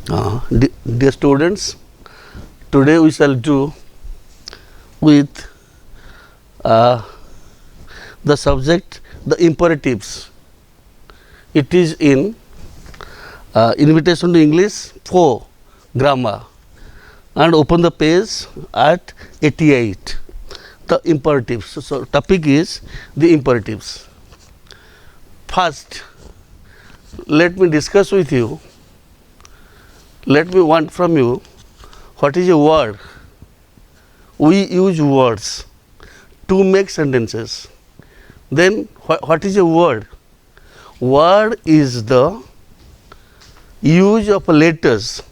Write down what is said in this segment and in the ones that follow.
Dear students, today we shall do with the subject the imperatives. It is in Invitation to English 4 grammar, and open the page at 88. The imperatives. So topic is the imperatives. First, let me discuss with you. Let me want from you, what is a word? We use words to make sentences. Then what is a word? Word is the use of letters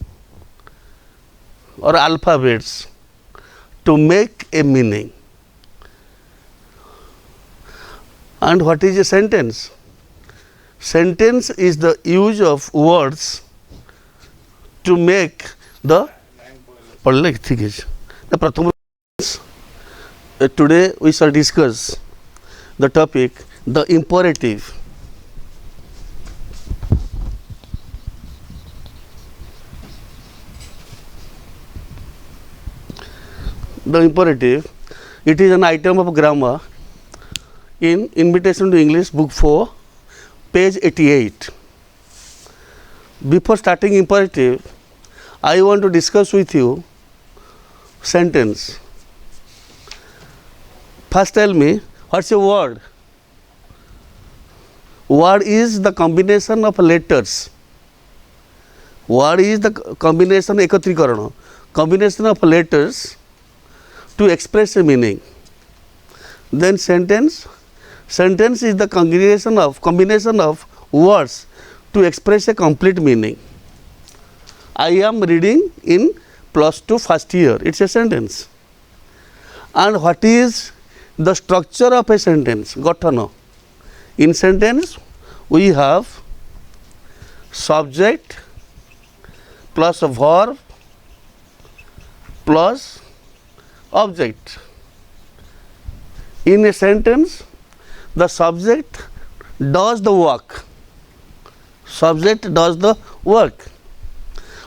or alphabets to make a meaning. And what is a sentence? Sentence is the use of words to make the today we shall discuss the topic the imperative. The imperative, it is an item of grammar in Invitation to English book 4 page 88. Before starting imperative, I want to discuss with you sentence. First tell me, what's a word? Word is the combination of letters. Word is the combination, ekatrikarana, combination of letters to express a meaning. Then sentence is the combination of words to express a complete meaning. I am reading in +2 first year. It's a sentence. And what is the structure of a sentence? Gathana. In sentence, we have subject plus a verb plus object. In a sentence, the subject does the work. Subject does the work,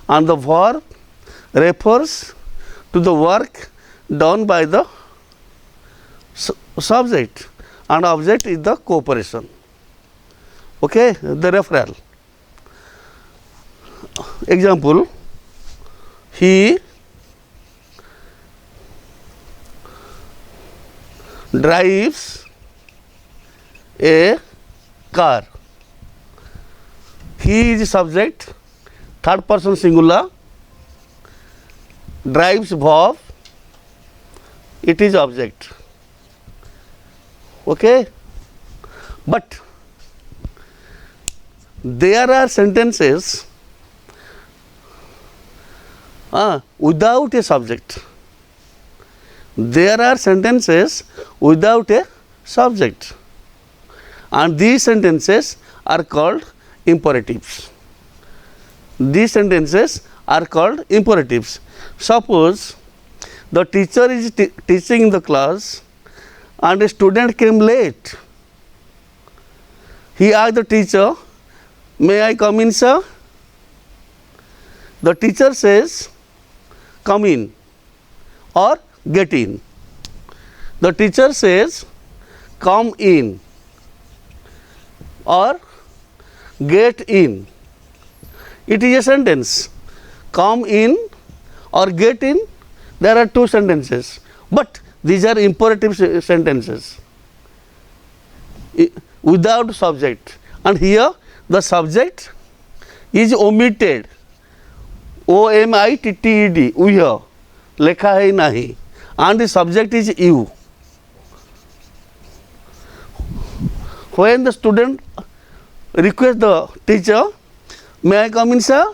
and the verb refers to the work done by the subject, and object is the cooperation. Okay, the referral. Example, he drives a car. He is subject, third person singular, drives verb, it is object. Okay, but there are sentences without a subject. There are sentences without a subject, and these sentences are called imperatives. These sentences are called imperatives. Suppose the teacher is teaching in the class and a student came late. He asked the teacher, "May I come in, sir?" The teacher says, "Come in," or "Get in." The teacher says, "Come in," or "Get in." It is a sentence. Come in or get in, there are two sentences, but these are imperative sentences without subject, and here the subject is omitted. OMITTED, here lekha hai nahi, and the subject is you. When the student requests the teacher, "May I come in, sir?"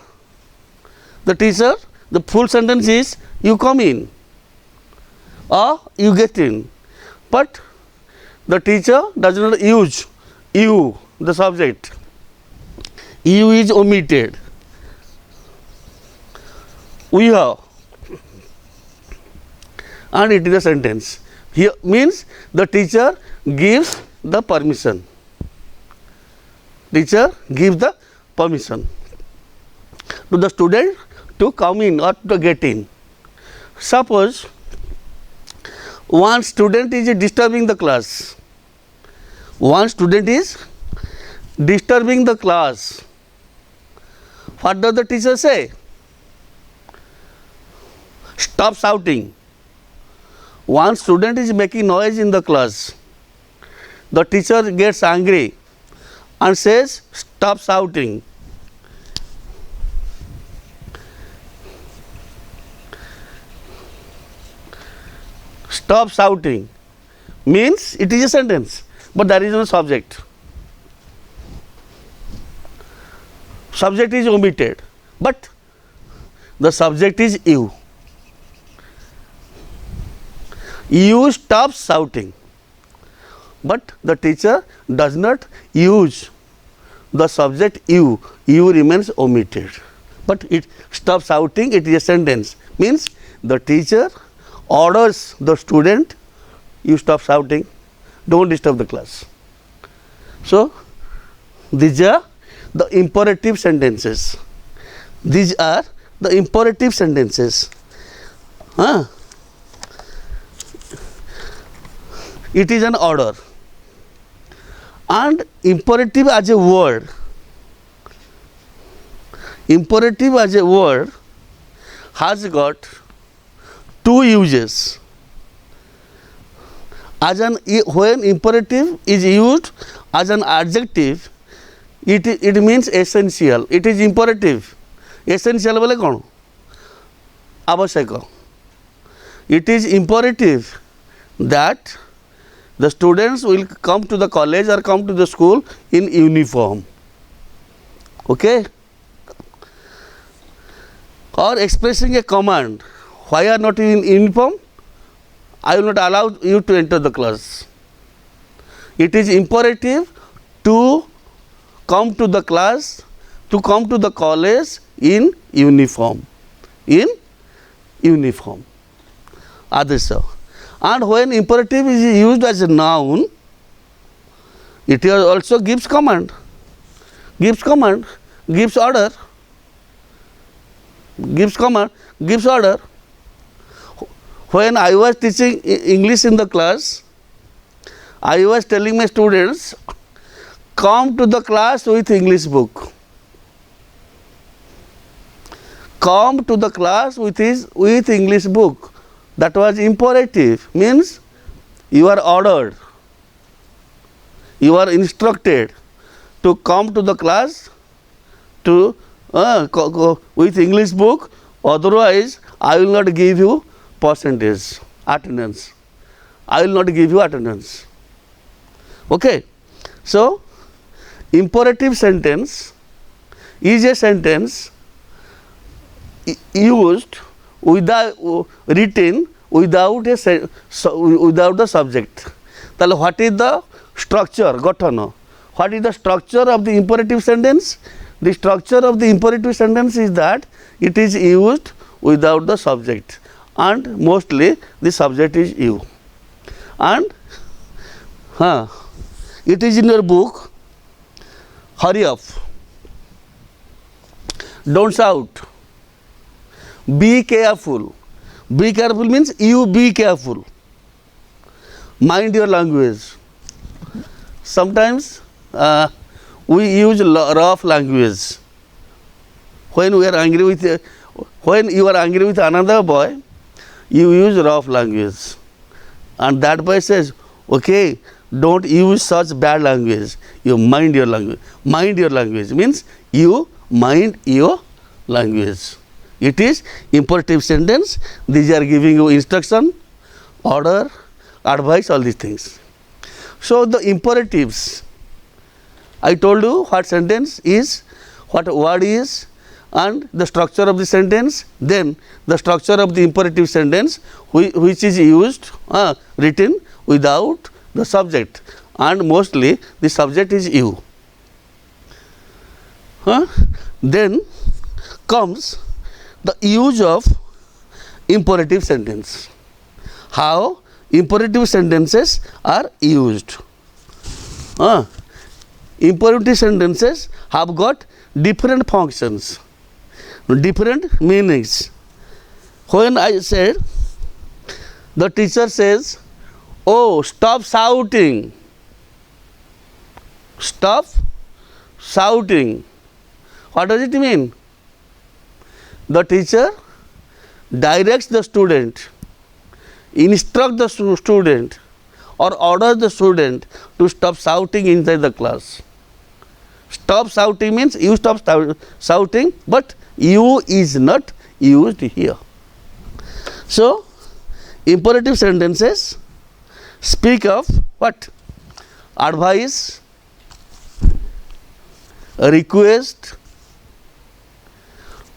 The teacher, the full sentence is, "You come in," or "You get in." But the teacher does not use you, the subject. You is omitted. We have, and it is a sentence. Here means the teacher gives the permission. Teacher gives the permission. to the student to come in or to get in. Suppose one student is disturbing the class. One student is disturbing the class. What does the teacher say? Stop shouting. One student is making noise in the class. The teacher gets angry and says, stop shouting. Stop shouting means it is a sentence, but there is no subject. Subject is omitted, but the subject is you. You stop shouting, but the teacher does not use the subject you. You remains omitted, but it stop shouting. It is a sentence, means the teacher orders the student, you stop shouting, don't disturb the class. So these are the imperative sentences. These are the imperative sentences. It is an order, and imperative as a word, imperative as a word has got two uses. As an, when imperative is used as an adjective, it means essential. It is imperative. Essential bole kon? Avashaka. It is imperative that the students will come to the college or come to the school in uniform. Okay? Or expressing a command. Why are not in uniform? I will not allow you to enter the class. It is imperative to come to the class, to come to the college in uniform. In uniform. Adesha. And when imperative is used as a noun, it also gives command. Gives command, gives order. Gives command, gives order. When I was teaching English in the class, I was telling my students, come to the class with English book. Come to the class with English book. That was imperative, means you are ordered, you are instructed to come to the class to with English book, otherwise I will not give you percentage, attendance. I will not give you attendance. Okay. So, imperative sentence is a sentence used without written without the subject. Then what is the structure? Gatana. What is the structure of the imperative sentence? The structure of the imperative sentence is that it is used without the subject, and mostly the subject is you. And it is in your book. Hurry up. Don't shout. Be careful. Be careful means you be careful. Mind your language. Sometimes we use rough language. When we are angry with, when you are angry with another boy, you use rough language, and that boy says, okay, don't use such bad language. You mind your language. Mind your language means you mind your language. It is imperative sentence. These are giving you instruction, order, advice, all these things. So the imperatives, I told you what sentence is, what word is, and the structure of the sentence. Then the structure of the imperative sentence, which is used, written without the subject, and mostly the subject is you. Then comes the use of imperative sentence. How imperative sentences are used. Imperative sentences have got different functions. different meanings. When I said, the teacher says, oh, stop shouting. Stop shouting. What does it mean? The teacher directs the student, instructs the student, or orders the student to stop shouting inside the class. Stop shouting means you stop shouting, but you is not used here. So, imperative sentences speak of what? Advice, request,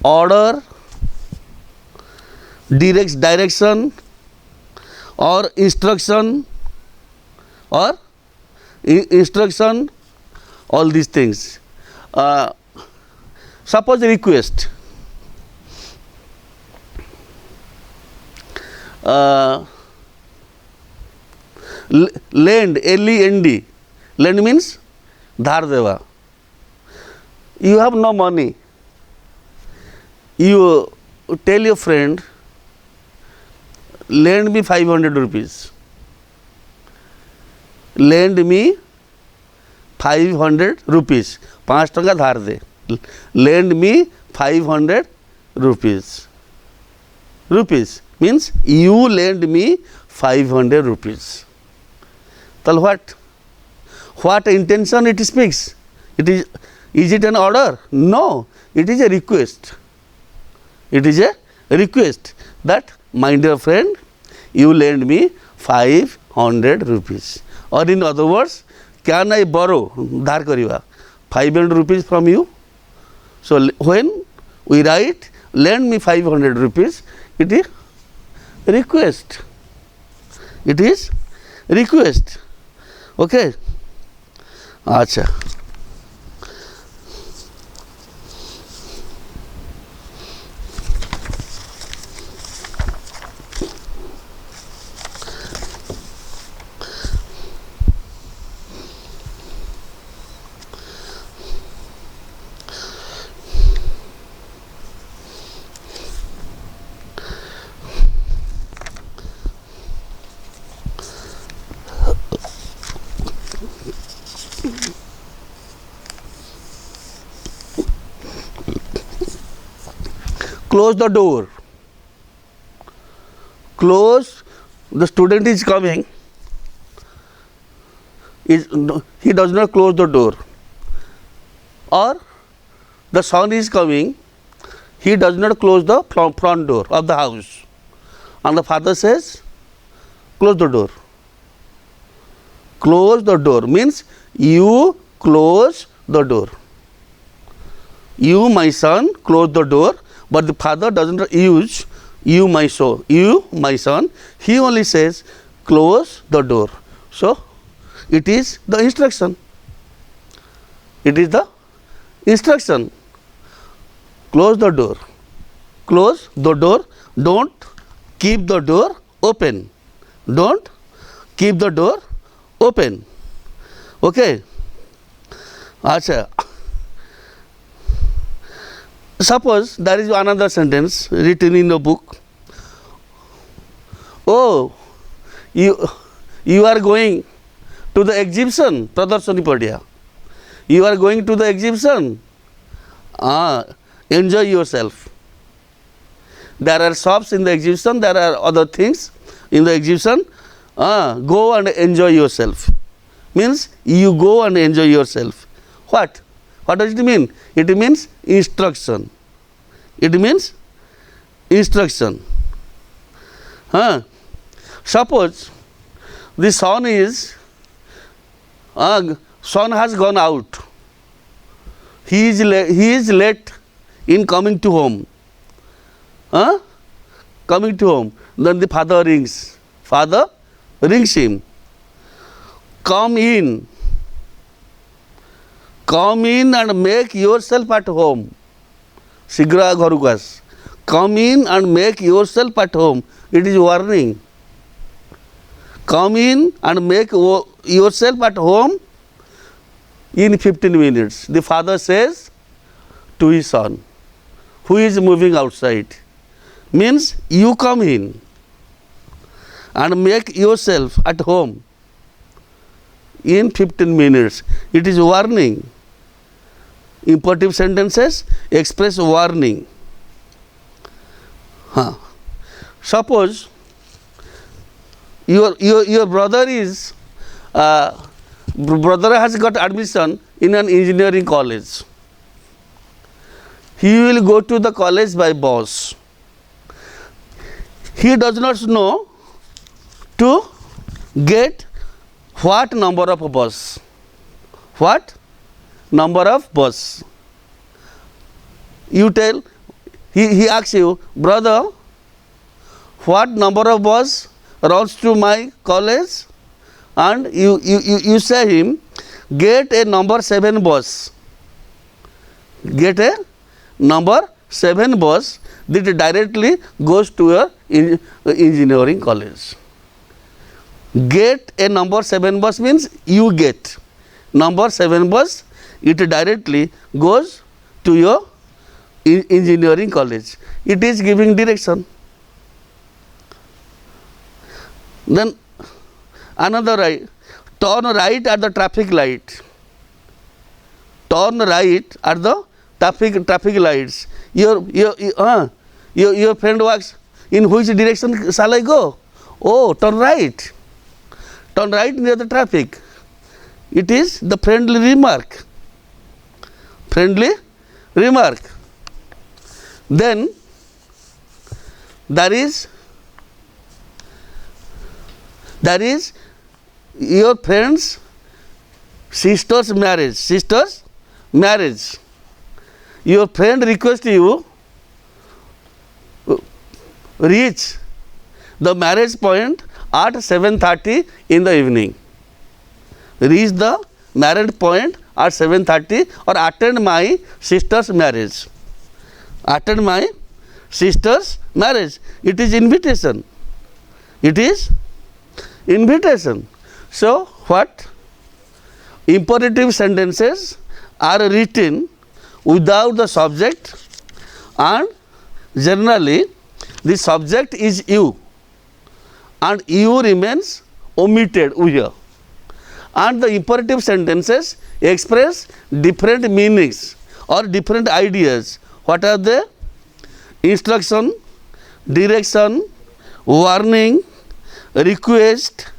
order, direction, or instruction, or instruction, all these things. Suppose request. Lend, L-E-N-D. Lend means dhar deva. You have no money. You tell your friend, lend me 500 rupees. Lend me 500 rupees. 5 टंका धार दे. Lend me 500 rupees. Rupees means you lend me 500 rupees. Tell what? What intention it speaks? Is it an order? No, it is a request. It is a request that, my dear friend, you lend me 500 rupees. Or in other words, can I borrow, dhar kariba, 500 rupees from you? So when we write, lend me 500 rupees, it is request. It is request. Okay? Acha. Close the door. Close, the student is coming. He does not close the door. Or the son is coming, he does not close the front door of the house. And the father says, close the door. Close the door means you close the door. You, my son, close the door. But the father doesn't use you, my son. He only says, close the door. So, it is the instruction. It is the instruction. Close the door. Close the door. Don't keep the door open. Don't keep the door open. Okay. Acha. Suppose there is another sentence written in the book. Oh, you are going to the exhibition, Pradarshani Padya. You are going to the exhibition. Enjoy yourself. There are shops in the exhibition, there are other things in the exhibition. Go and enjoy yourself. Means you go and enjoy yourself. What? What does it mean? It means instruction. It means instruction. Suppose the son has gone out. He is late in coming to home. Coming to home. Then the father rings. Father rings him. Come in. Come in and make yourself at home. Shigra Gharukas. Come in and make yourself at home. It is warning. Come in and make yourself at home in 15 minutes. The father says to his son. who is moving outside. Means you come in and make yourself at home in 15 minutes. It is warning. Imperative sentences express warning. Suppose your brother is brother has got admission in an engineering college. He will go to the college by bus. He does not know to get what number of bus. What number of bus? You tell, he asks you, brother, what number of bus runs to my college? And you say him, get a number 7 bus. Get a number 7 bus that directly goes to a engineering college. Get a number 7 bus means you get number 7 bus, it directly goes to your engineering college. It is giving direction. Then another right, turn right at the traffic light. Turn right at the traffic lights. Your friend asks, in which direction shall I go? Oh, turn right. Turn right near the traffic. It is the friendly remark. Friendly remark. Then there is your friend's sister's marriage. Sister's marriage. Your friend requests you reach the marriage point at 7:30 in the evening. Reach the marriage point at 7:30 or attend my sister's marriage. Attend my sister's marriage. It is invitation. It is invitation. So what? Imperative sentences are written without the subject, and generally the subject is you and you remains omitted here. And the imperative sentences express different meanings or different ideas. What are they? Instruction, direction, warning, request,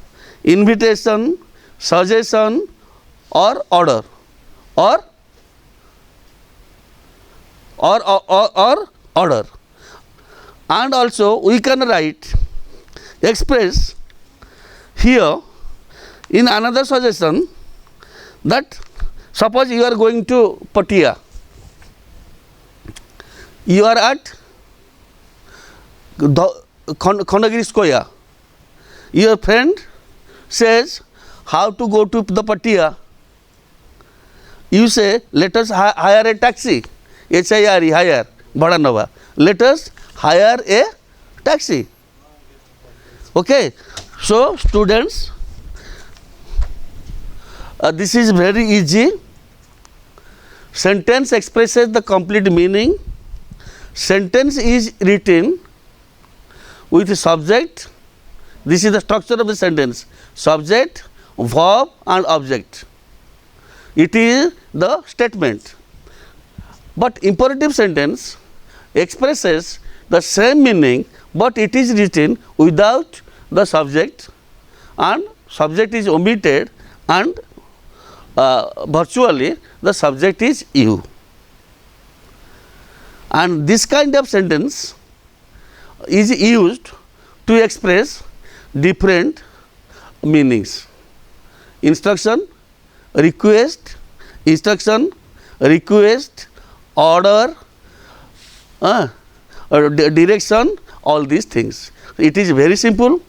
invitation, suggestion, or order, or order. And also we can write, express here in another suggestion that suppose you are going to Patia. You are at Khandagiri Square. Your friend says how to go to the Patia. You say, let us hire a taxi. HIRE, hire, bhada nava. Let us hire a taxi. Okay. So students, this is very easy. Sentence expresses the complete meaning. Sentence is written with subject. This is the structure of the sentence. Subject, verb and object. It is the statement. But imperative sentence expresses the same meaning, but it is written without the subject, and subject is omitted, and virtually the subject is you. And this kind of sentence is used to express different meanings. Instruction, request, order, direction, all these things. It is very simple.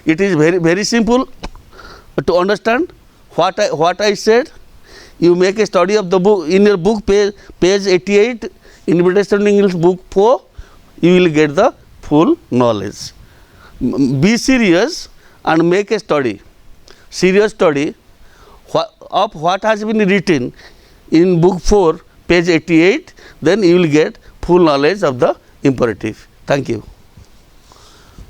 It is very simple to understand what I said. You make a study of the book in your book, page 88, Invitation English book 4. You will get the full knowledge. Be serious and make a study, serious study of what has been written in book 4, page 88. Then you will get full knowledge of the imperative. Thank you.